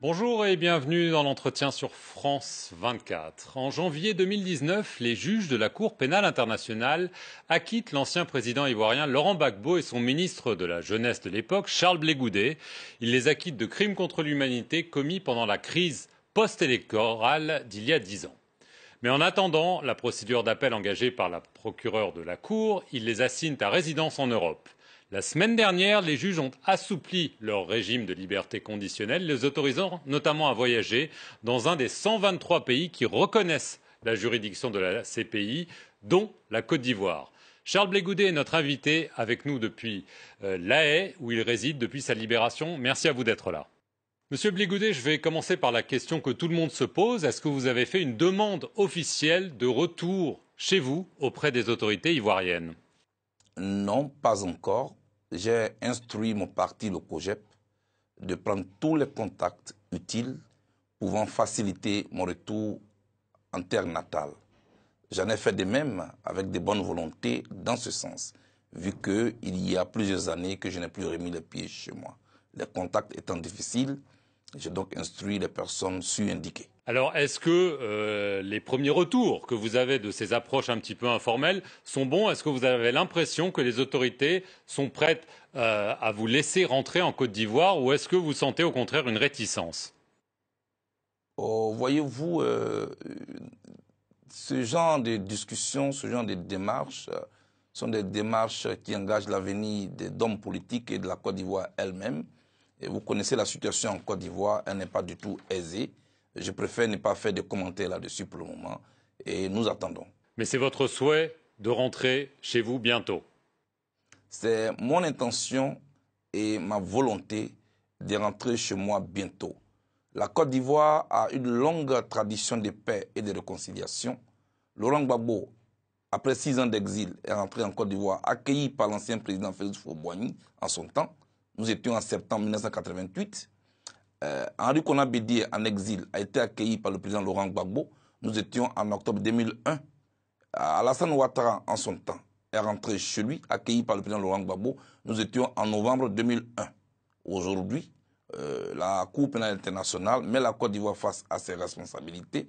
Bonjour et bienvenue dans l'entretien sur France 24. En janvier 2019, les juges de la Cour pénale internationale acquittent l'ancien président ivoirien Laurent Gbagbo et son ministre de la Jeunesse de l'époque, Charles Blé Goudé. Ils les acquittent de crimes contre l'humanité commis pendant la crise post-électorale d'il y a 10 ans. Mais en attendant la procédure d'appel engagée par la procureure de la Cour, ils les assignent à résidence en Europe. La semaine dernière, les juges ont assoupli leur régime de liberté conditionnelle, les autorisant notamment à voyager dans un des 123 pays qui reconnaissent la juridiction de la CPI, dont la Côte d'Ivoire. Charles Blé Goudé est notre invité avec nous depuis La Haye, où il réside depuis sa libération. Merci à vous d'être là. Monsieur Blé Goudé, je vais commencer par la question que tout le monde se pose. Est-ce que vous avez fait une demande officielle de retour chez vous auprès des autorités ivoiriennes? Non, pas encore. J'ai instruit mon parti, le COJEP, de prendre tous les contacts utiles pouvant faciliter mon retour en terre natale. J'en ai fait de même avec de bonnes volontés dans ce sens, vu qu'il y a plusieurs années que je n'ai plus remis les pieds chez moi. Les contacts étant difficiles, j'ai donc instruit les personnes su-indiquées. Alors, est-ce que les premiers retours que vous avez de ces approches un petit peu informelles sont bons? Est-ce que vous avez l'impression que les autorités sont prêtes à vous laisser rentrer en Côte d'Ivoire ou est-ce que vous sentez au contraire une réticence? Voyez-vous, ce genre de discussions, ce genre de démarches sont des démarches qui engagent l'avenir des hommes politiques et de la Côte d'Ivoire elle-même. Et vous connaissez la situation en Côte d'Ivoire, elle n'est pas du tout aisée. Je préfère ne pas faire de commentaires là-dessus pour le moment et nous attendons. Mais c'est votre souhait de rentrer chez vous bientôt? C'est mon intention et ma volonté de rentrer chez moi bientôt. La Côte d'Ivoire a une longue tradition de paix et de réconciliation. Laurent Gbagbo, après 6 ans d'exil, est rentré en Côte d'Ivoire, accueilli par l'ancien président Félix Houphouët-Boigny en son temps. Nous étions en septembre 1988. Henri Konan Bédié, en exil, a été accueilli par le président Laurent Gbagbo. Nous étions en octobre 2001. Alassane Ouattara, en son temps, est rentré chez lui, accueilli par le président Laurent Gbagbo. Nous étions en novembre 2001. Aujourd'hui, la Cour pénale internationale met la Côte d'Ivoire face à ses responsabilités.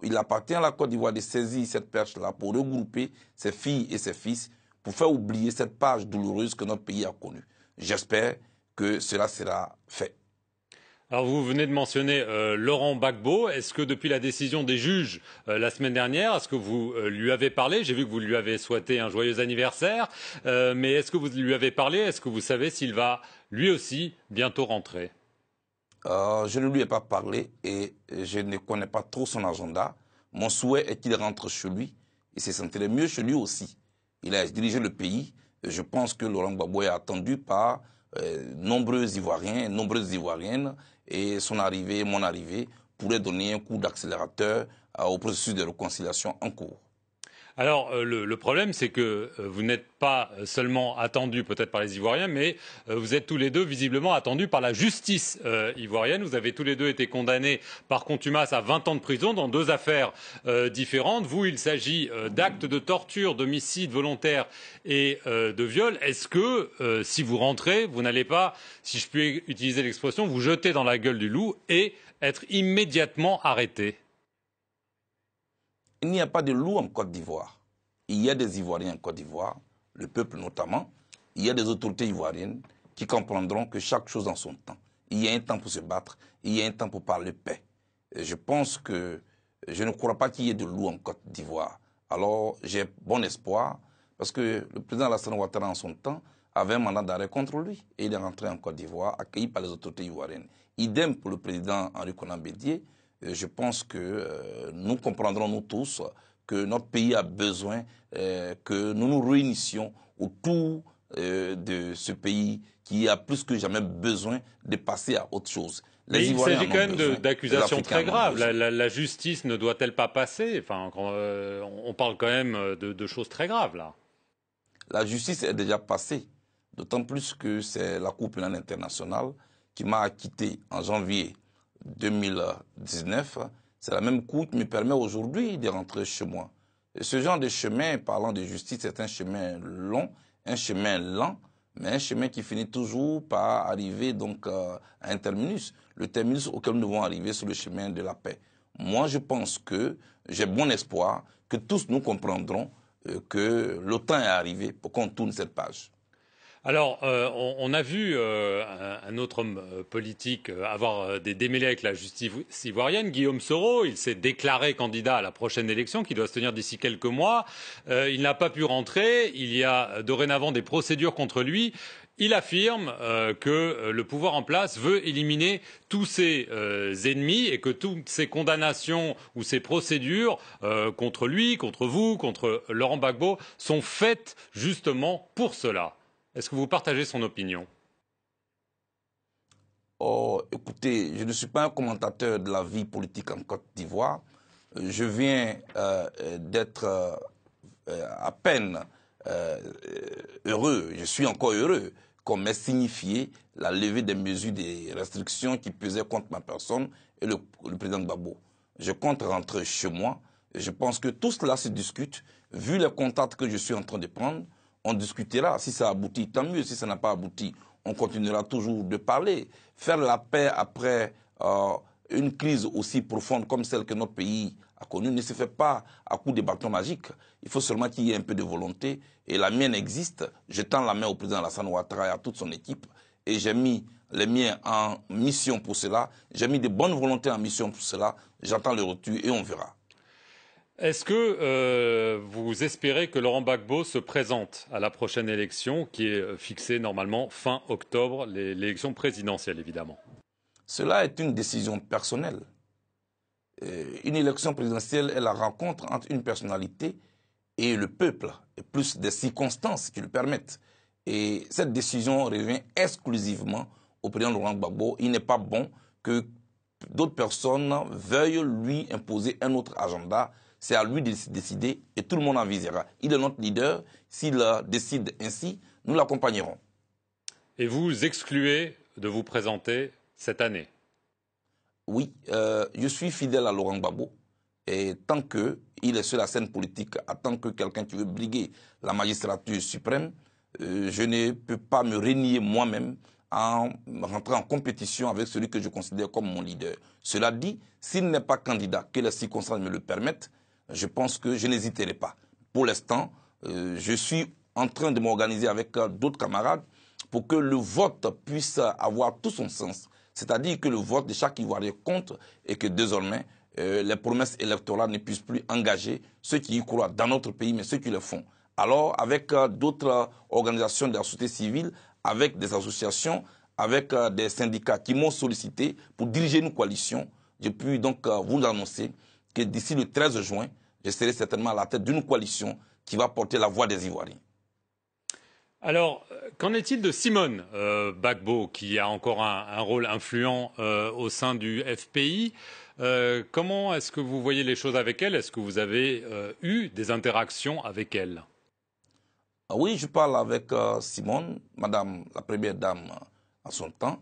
Il appartient à la Côte d'Ivoire de saisir cette perche-là pour regrouper ses filles et ses fils, pour faire oublier cette page douloureuse que notre pays a connue. J'espère que cela sera fait. Alors vous venez de mentionner Laurent Gbagbo. Est-ce que depuis la décision des juges la semaine dernière, est-ce que vous lui avez parlé? J'ai vu que vous lui avez souhaité un joyeux anniversaire, mais est-ce que vous lui avez parlé? Est-ce que vous savez s'il va lui aussi bientôt rentrer? Je ne lui ai pas parlé et je ne connais pas trop son agenda. Mon souhait est qu'il rentre chez lui. Il se sentirait mieux chez lui aussi. Il a dirigé le pays. Je pense que Laurent Gbagbo est attendu par nombreux Ivoiriens, nombreuses Ivoiriennes, et son arrivée, mon arrivée, pourrait donner un coup d'accélérateur au processus de réconciliation en cours. Alors, le problème, c'est que vous n'êtes pas seulement attendu peut-être par les Ivoiriens, mais vous êtes tous les deux visiblement attendus par la justice ivoirienne. Vous avez tous les deux été condamnés par contumace à 20 ans de prison dans 2 affaires différentes. Vous, il s'agit d'actes de torture, d'homicide volontaire et de viol. Est-ce que, si vous rentrez, vous n'allez pas, si je puis utiliser l'expression, vous jeter dans la gueule du loup et être immédiatement arrêté? Il n'y a pas de loup en Côte d'Ivoire. Il y a des Ivoiriens en Côte d'Ivoire, le peuple notamment. Il y a des autorités ivoiriennes qui comprendront que chaque chose en son temps. Il y a un temps pour se battre, il y a un temps pour parler paix. Et je pense que je ne crois pas qu'il y ait de loup en Côte d'Ivoire. Alors j'ai bon espoir parce que le président Alassane Ouattara en son temps avait un mandat d'arrêt contre lui. Et il est rentré en Côte d'Ivoire, accueilli par les autorités ivoiriennes. Idem pour le président Henri Konan Bédié. Je pense que nous comprendrons, nous tous, que notre pays a besoin que nous nous réunissions autour de ce pays qui a plus que jamais besoin de passer à autre chose. Mais il s'agit quand même d'accusations très graves. La justice ne doit-elle pas passer? Enfin, on parle quand même de choses très graves, là. La justice est déjà passée, d'autant plus que c'est la Cour pénale internationale qui m'a acquitté en janvier 2019, c'est la même Cour qui me permet aujourd'hui de rentrer chez moi. Et ce genre de chemin, parlant de justice, c'est un chemin long, un chemin lent. mais un chemin qui finit toujours par arriver donc à un terminus. Le terminus auquel nous devons arriver sur le chemin de la paix. Moi, je pense que j'ai bon espoir que tous nous comprendrons que le temps est arrivé pour qu'on tourne cette page. Alors, on a vu un autre homme politique avoir des démêlés avec la justice ivoirienne, Guillaume Soro. Il s'est déclaré candidat à la prochaine élection qui doit se tenir d'ici quelques mois. Il n'a pas pu rentrer. Il y a dorénavant des procédures contre lui. Il affirme que le pouvoir en place veut éliminer tous ses ennemis et que toutes ces condamnations ou ces procédures contre lui, contre vous, contre Laurent Gbagbo sont faites justement pour cela. Est-ce que vous partagez son opinion? Oh, écoutez, je ne suis pas un commentateur de la vie politique en Côte d'Ivoire. Je viens d'être à peine heureux, je suis encore heureux qu'on m'ait signifié la levée des mesures des restrictions qui pesaient contre ma personne et le président Gbagbo. Je compte rentrer chez moi. Et je pense que tout cela se discute. Vu les contacts que je suis en train de prendre, on discutera. Si ça aboutit, tant mieux. Si ça n'a pas abouti, on continuera toujours de parler. Faire la paix après une crise aussi profonde comme celle que notre pays a connue ne se fait pas à coup de bâton magique. Il faut seulement qu'il y ait un peu de volonté. Et la mienne existe. Je tends la main au président Alassane Ouattara et à toute son équipe. Et j'ai mis les miens en mission pour cela. J'ai mis de bonnes volontés en mission pour cela. J'attends le retour et on verra. Est-ce que vous espérez que Laurent Gbagbo se présente à la prochaine élection, qui est fixée normalement fin octobre, l'élection présidentielle évidemment? Cela est une décision personnelle. Une élection présidentielle est la rencontre entre une personnalité et le peuple, et plus des circonstances qui le permettent. Et cette décision revient exclusivement au président Laurent Gbagbo. Il n'est pas bon que d'autres personnes veuillent lui imposer un autre agenda. C'est à lui de décider et tout le monde en visera. Il est notre leader. S'il décide ainsi, nous l'accompagnerons. Et vous excluez de vous présenter cette année? Oui, je suis fidèle à Laurent Gbagbo. Et tant qu'il est sur la scène politique, en tant que quelqu'un qui veut briguer la magistrature suprême, je ne peux pas me renier moi-même en rentrant en compétition avec celui que je considère comme mon leader. Cela dit, s'il n'est pas candidat, que les circonstances me le permettent, je pense que je n'hésiterai pas. Pour l'instant, je suis en train de m'organiser avec d'autres camarades pour que le vote puisse avoir tout son sens. C'est-à-dire que le vote de chaque Ivoirien compte et que désormais, les promesses électorales ne puissent plus engager ceux qui y croient dans notre pays, mais ceux qui le font. Alors, avec d'autres organisations de la société civile, avec des associations, avec des syndicats qui m'ont sollicité pour diriger une coalition, je puis donc vous annoncer que d'ici le 13 juin, je serai certainement à la tête d'une coalition qui va porter la voix des Ivoiriens. Alors, qu'en est-il de Simone Gbagbo, qui a encore un rôle influent au sein du FPI? Comment est-ce que vous voyez les choses avec elle? Est-ce que vous avez eu des interactions avec elle? Oui, je parle avec Simone, Madame la Première Dame en son temps.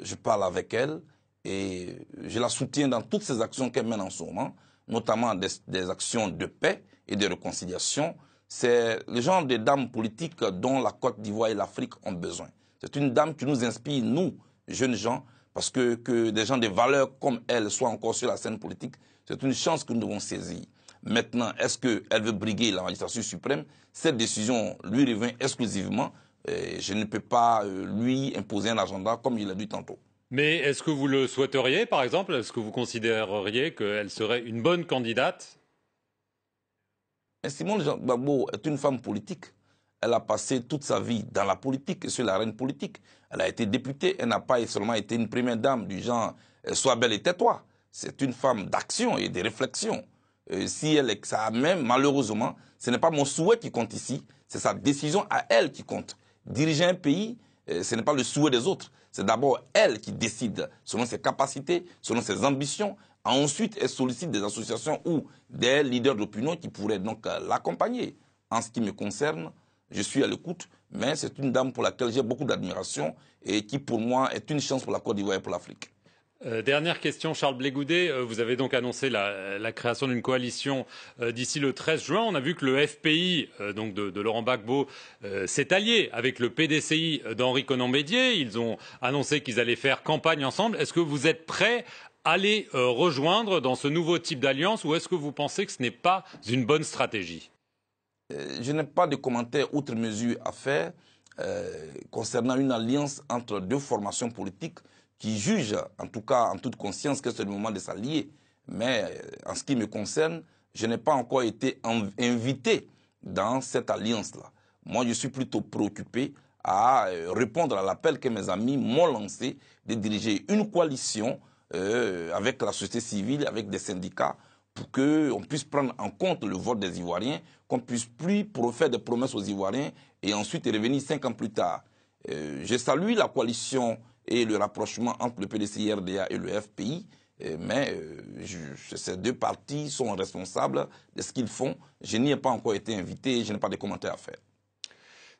Je parle avec elle et je la soutiens dans toutes ces actions qu'elle mène en ce moment, notamment des actions de paix et de réconciliation. C'est le genre de dame politique dont la Côte d'Ivoire et l'Afrique ont besoin. C'est une dame qui nous inspire, nous, jeunes gens, parce que des gens de valeur comme elle soient encore sur la scène politique, c'est une chance que nous devons saisir. Maintenant, est-ce qu'elle veut briguer la magistrature suprême? Cette décision lui revient exclusivement. Je ne peux pas lui imposer un agenda comme il l'a dit tantôt. Mais est-ce que vous le souhaiteriez, par exemple? Est-ce que vous considéreriez qu'elle serait une bonne candidate? Simone Gbagbo est une femme politique. Elle a passé toute sa vie dans la politique et sur l'arène politique. Elle a été députée. Elle n'a pas seulement été une première dame du genre « sois belle et tais-toi ». C'est une femme d'action et de réflexion. Si elle est ça même, malheureusement, ce n'est pas mon souhait qui compte ici, c'est sa décision à elle qui compte. Diriger un pays, ce n'est pas le souhait des autres. C'est d'abord elle qui décide selon ses capacités, selon ses ambitions. Ensuite, elle sollicite des associations ou des leaders d'opinion qui pourraient donc l'accompagner. En ce qui me concerne, je suis à l'écoute, mais c'est une dame pour laquelle j'ai beaucoup d'admiration et qui, pour moi, est une chance pour la Côte d'Ivoire et pour l'Afrique. Dernière question, Charles Blé Goudet. Vous avez donc annoncé la création d'une coalition d'ici le 13 juin. On a vu que le FPI donc de Laurent Gbagbo s'est allié avec le PDCI d'Henri Konan Bédié. Ils ont annoncé qu'ils allaient faire campagne ensemble. Est-ce que vous êtes prêts à les rejoindre dans ce nouveau type d'alliance ou est-ce que vous pensez que ce n'est pas une bonne stratégie? Je n'ai pas de commentaires outre mesure à faire concernant une alliance entre deux formations politiques qui jugent, en tout cas en toute conscience, que c'est le moment de s'allier. Mais en ce qui me concerne, je n'ai pas encore été invité dans cette alliance-là. Moi, je suis plutôt préoccupé à répondre à l'appel que mes amis m'ont lancé de diriger une coalition avec la société civile, avec des syndicats, pour qu'on puisse prendre en compte le vote des Ivoiriens, qu'on puisse plus faire des promesses aux Ivoiriens et ensuite revenir 5 ans plus tard. Je salue la coalition et le rapprochement entre le PDCI-RDA et le FPI, mais ces deux partis sont responsables de ce qu'ils font. Je n'y ai pas encore été invité et je n'ai pas de commentaires à faire.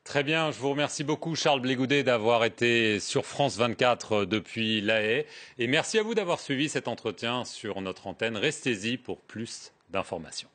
Très bien, je vous remercie beaucoup Charles Blé Goudet d'avoir été sur France 24 depuis La Haye et merci à vous d'avoir suivi cet entretien sur notre antenne. Restez-y pour plus d'informations.